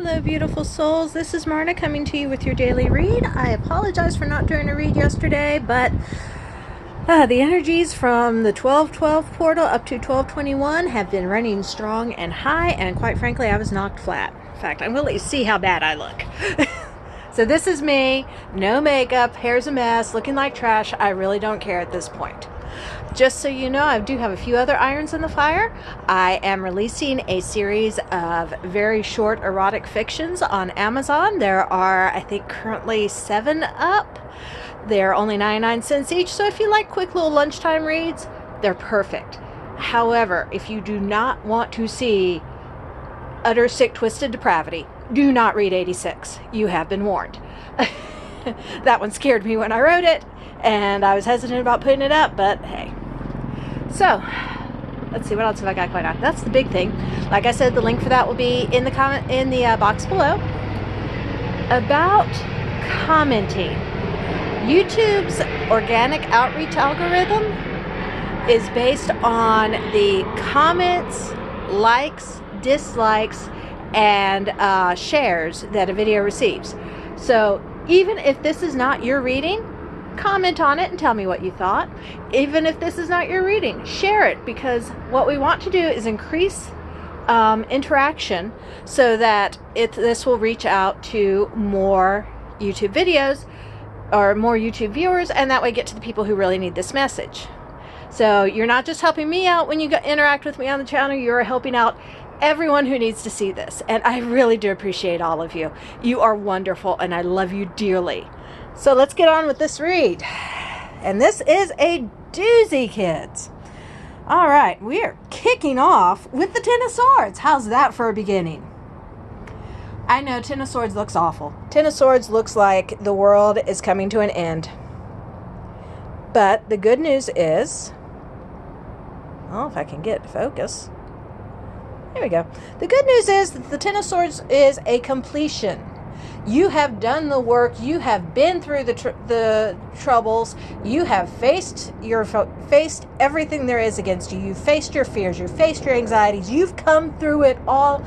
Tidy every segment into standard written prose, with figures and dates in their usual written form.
Hello, beautiful souls. This is Marna coming to you with your daily read. I apologize for not doing a read yesterday, but the energies from the 12/12 portal up to 12/21 have been running strong and high, and quite frankly, I was knocked flat. In fact, I'm going to let you see how bad I look. So this is me, no makeup, hair's a mess, looking like trash. I really don't care at this point. Just so you know, I do have a few other irons in the fire. I am releasing a series of very short erotic fictions on Amazon. There are, I think, currently 7 up. They're only 99 cents each, so if you like quick little lunchtime reads, they're perfect. However, if you do not want to see utter sick, twisted depravity, do not read 86. You have been warned. That one scared me when I wrote it, and I was hesitant about putting it up, but hey. So, let's see, what else have I got going on? That's the big thing. Like I said, the link for that will be in the box below. About commenting. YouTube's organic outreach algorithm is based on the comments, likes, dislikes, and shares that a video receives. So even if this is not your reading, comment on it and tell me what you thought. Even if this is not your reading, share it, because what we want to do is increase interaction so that this will reach out to more YouTube videos or more YouTube viewers, and that way get to the people who really need this message. So you're not just helping me out when you interact with me on the channel, you're helping out everyone who needs to see this, and I really do appreciate all of you. You are wonderful, and I love you dearly. So let's get on with this read. And this is a doozy, kids. All right, we are kicking off with the Ten of Swords. How's that for a beginning? I know Ten of Swords looks awful. Ten of Swords looks like the world is coming to an end. But the good news is, oh, if I can get focus. There we go. The good news is that the Ten of Swords is a completion. You have done the work. You have been through the troubles. You have faced everything there is against you. You've faced your fears. You've faced your anxieties. You've come through it all.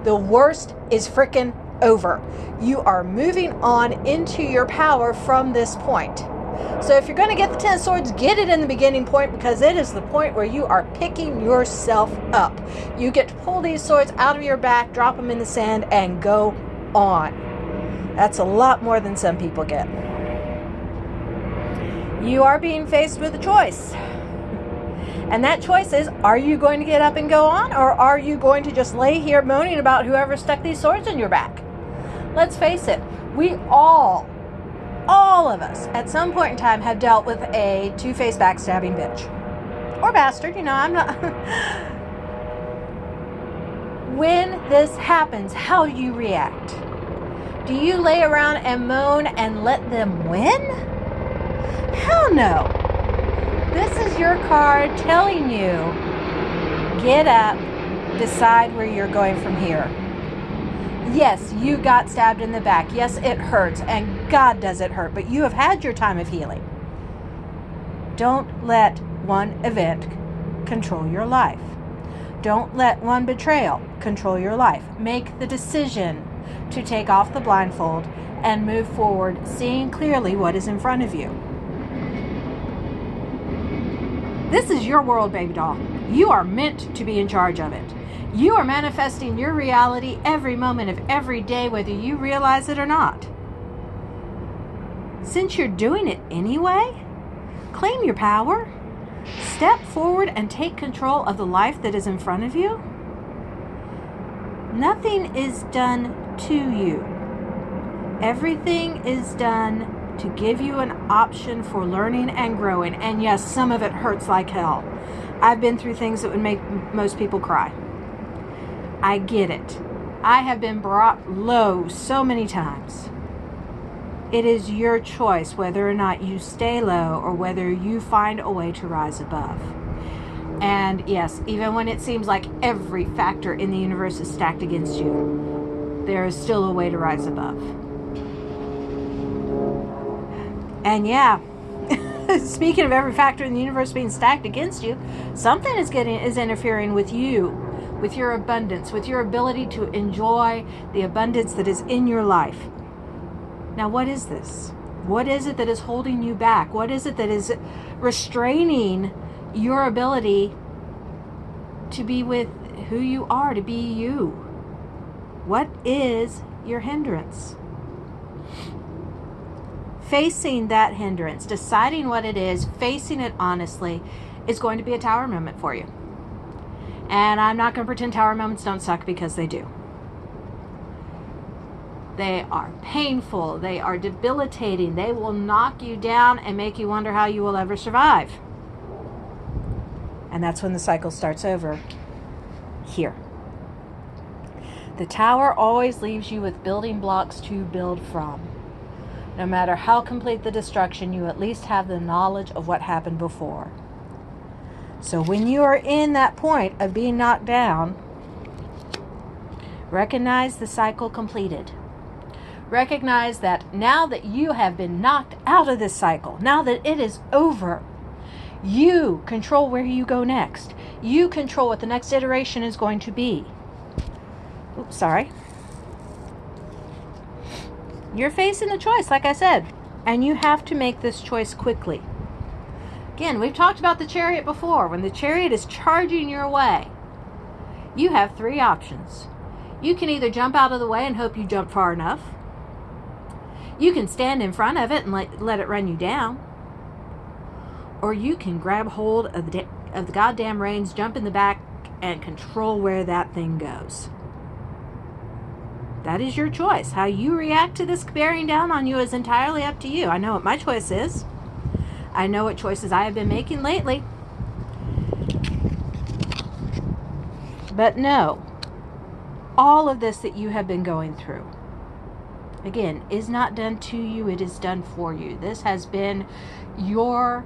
The worst is frickin' over. You are moving on into your power from this point. So if you're going to get the Ten of Swords, get it in the beginning point, because it is the point where you are picking yourself up. You get to pull these swords out of your back, drop them in the sand, and go on. That's a lot more than some people get. You are being faced with a choice. And that choice is, are you going to get up and go on, or are you going to just lay here moaning about whoever stuck these swords in your back? Let's face it, we all of us, at some point in time, have dealt with a two-faced backstabbing bitch. Or bastard, I'm not... When this happens, how do you react? Do you lay around and moan and let them win? Hell no. This is your card telling you, get up, decide where you're going from here. Yes, you got stabbed in the back. Yes, it hurts, and God does it hurt, but you have had your time of healing. Don't let one event control your life. Don't let one betrayal control your life. Make the decision to take off the blindfold and move forward, seeing clearly what is in front of you. This is your world, baby doll. You are meant to be in charge of it. You are manifesting your reality every moment of every day, whether you realize it or not. Since you're doing it anyway, claim your power. Step forward and take control of the life that is in front of you. Nothing is done to you. Everything is done to give you an option for learning and growing. And yes, some of it hurts like hell. I've been through things that would make most people cry. I get it. I have been brought low so many times. It is your choice whether or not you stay low or whether you find a way to rise above. And yes, even when it seems like every factor in the universe is stacked against you, there is still a way to rise above. And yeah, speaking of every factor in the universe being stacked against you, something is interfering with you with your abundance, with your ability to enjoy the abundance that is in your life. Now, what is this? What is it that is holding you back? What is it that is restraining your ability to be with who you are, to be you? What is your hindrance? Facing that hindrance, deciding what it is, facing it honestly, is going to be a tower moment for you. And I'm not going to pretend tower moments don't suck, because they do. They are painful. They are debilitating. They will knock you down and make you wonder how you will ever survive. And that's when the cycle starts over here. The tower always leaves you with building blocks to build from. No matter how complete the destruction, you at least have the knowledge of what happened before. So when you are in that point of being knocked down, recognize the cycle completed. Recognize that now that you have been knocked out of this cycle, now that it is over, you control where you go next. You control what the next iteration is going to be. Oops, sorry. You're facing a choice, like I said, and you have to make this choice quickly. Again, we've talked about the chariot before. When the chariot is charging your way, you have three options. You can either jump out of the way and hope you jump far enough. You can stand in front of it and let it run you down. Or you can grab hold of the goddamn reins, jump in the back, and control where that thing goes. That is your choice. How you react to this bearing down on you is entirely up to you. I know what my choice is. I know what choices I have been making lately. But no, all of this that you have been going through, again, is not done to you. It is done for you. This has been your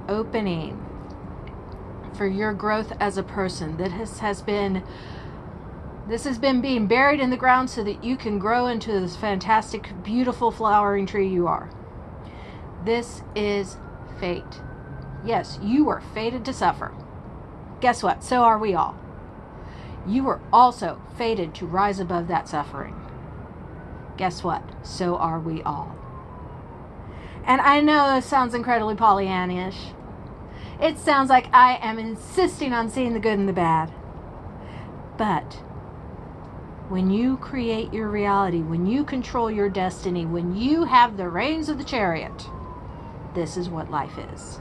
opening for your growth as a person. This has been being buried in the ground so that you can grow into this fantastic, beautiful, flowering tree you are. This is fate. Yes, you are fated to suffer. Guess what? So are we all. You are also fated to rise above that suffering. Guess what? So are we all. And I know this sounds incredibly Pollyannish. It sounds like I am insisting on seeing the good and the bad. But when you create your reality, when you control your destiny, when you have the reins of the chariot, this is what life is.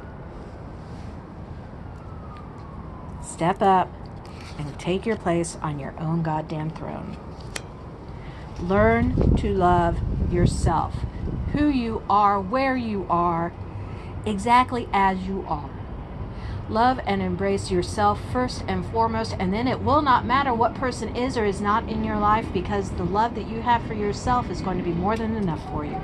Step up and take your place on your own goddamn throne. Learn to love yourself, who you are, where you are, exactly as you are. Love and embrace yourself first and foremost, and then it will not matter what person is or is not in your life, because the love that you have for yourself is going to be more than enough for you.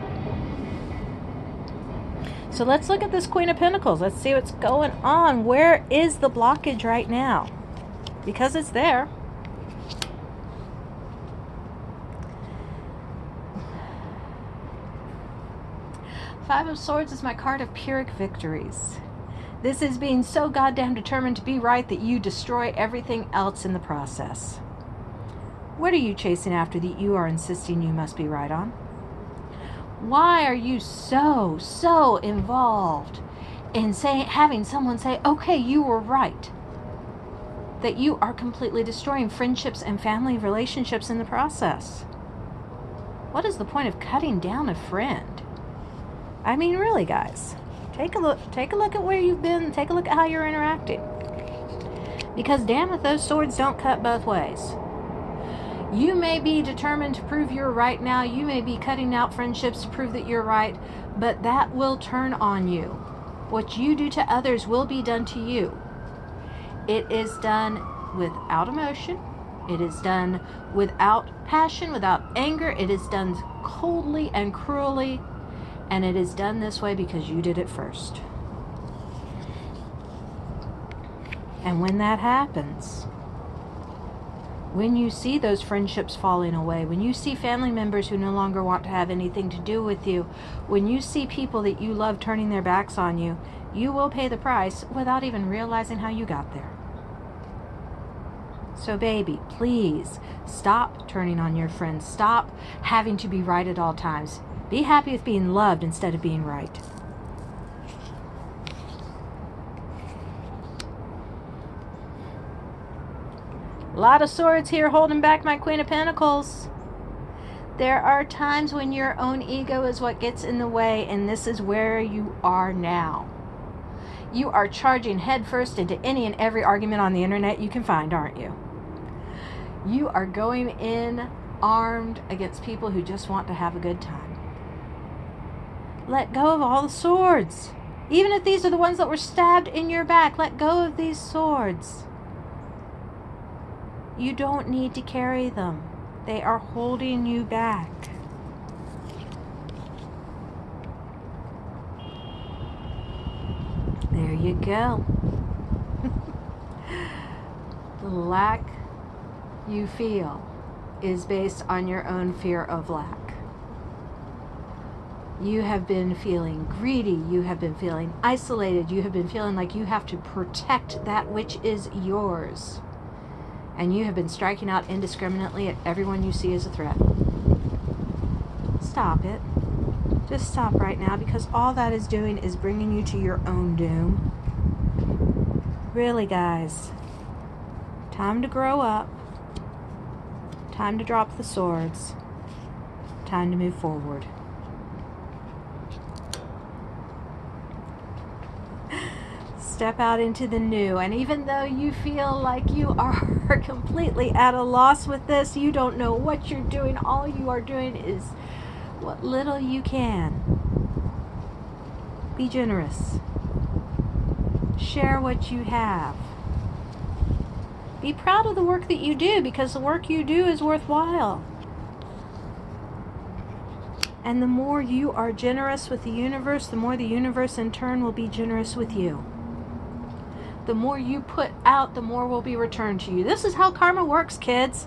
So let's look at this Queen of Pentacles. Let's see what's going on. Where is the blockage right now? Because it's there. Five of Swords is my card of Pyrrhic victories. This is being so goddamn determined to be right that you destroy everything else in the process. What are you chasing after that you are insisting you must be right on? Why are you so involved in having someone say, okay, you were right, that you are completely destroying friendships and family relationships in the process? What is the point of cutting down a friend? I mean, really, guys, take a look at where you've been. Take a look at how you're interacting. Because damn it, those swords don't cut both ways. You may be determined to prove you're right now. You may be cutting out friendships to prove that you're right, but that will turn on you. What you do to others will be done to you. It is done without emotion. It is done without passion, without anger. It is done coldly and cruelly. And it is done this way because you did it first. And when that happens, when you see those friendships falling away, when you see family members who no longer want to have anything to do with you, when you see people that you love turning their backs on you, you will pay the price without even realizing how you got there. So baby, please stop turning on your friends. Stop having to be right at all times. Be happy with being loved instead of being right. A lot of swords here holding back my Queen of Pentacles. There are times when your own ego is what gets in the way, and this is where you are now. You are charging headfirst into any and every argument on the internet you can find, aren't you? You are going in armed against people who just want to have a good time. Let go of all the swords. Even if these are the ones that were stabbed in your back, let go of these swords. You don't need to carry them. They are holding you back. There you go. The lack you feel is based on your own fear of lack. You have been feeling greedy. You have been feeling isolated. You have been feeling like you have to protect that which is yours. And you have been striking out indiscriminately at everyone you see as a threat. Stop it. Just stop right now, because all that is doing is bringing you to your own doom. Really, guys. Time to grow up. Time to drop the swords. Time to move forward. Step out into the new. And even though you feel like you are completely at a loss with this, you don't know what you're doing, all you are doing is what little you can. Be generous. Share what you have. Be proud of the work that you do, because the work you do is worthwhile. And the more you are generous with the universe, the more the universe in turn will be generous with you. The more you put out, the more will be returned to you. This is how karma works, kids.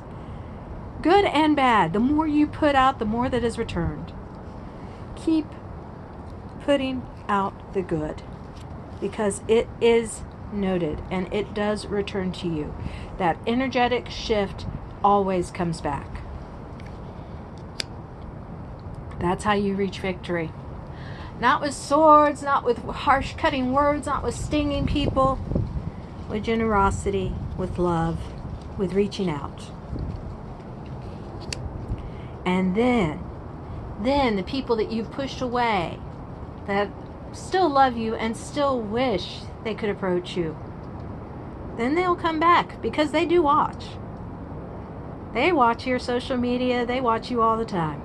Good and bad. The more you put out, the more that is returned. Keep putting out the good, because it is noted and it does return to you. That energetic shift always comes back. That's how you reach victory. Not with swords, not with harsh cutting words, not with stinging people. With generosity, with love, with reaching out. And then the people that you've pushed away, that still love you and still wish they could approach you, then they'll come back, because they do watch. They watch your social media, they watch you all the time,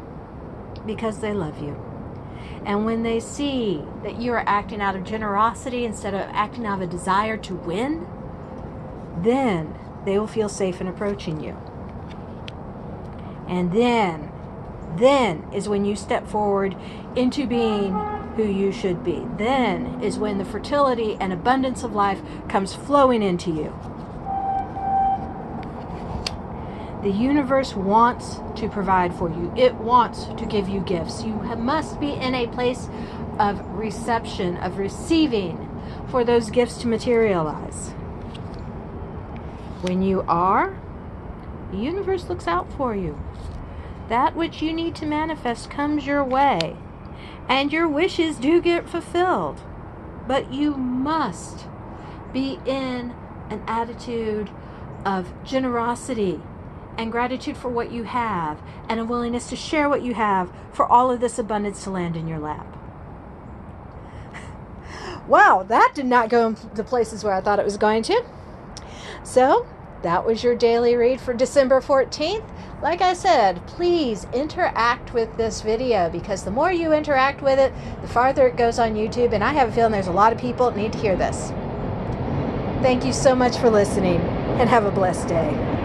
because they love you. And when they see that you are acting out of generosity instead of acting out of a desire to win, then they will feel safe in approaching you. And then is when you step forward into being who you should be. Then is when the fertility and abundance of life comes flowing into you. The universe wants to provide for you. It wants to give you gifts. You must be in a place of reception, of receiving, for those gifts to materialize. When you are, the universe looks out for you. That which you need to manifest comes your way, and your wishes do get fulfilled. But you must be in an attitude of generosity and gratitude for what you have, and a willingness to share what you have for all of this abundance to land in your lap. Wow, that did not go to places where I thought it was going to. So, that was your daily read for December 14th. Like I said, please interact with this video, because the more you interact with it, the farther it goes on YouTube, and I have a feeling there's a lot of people that need to hear this. Thank you so much for listening, and have a blessed day.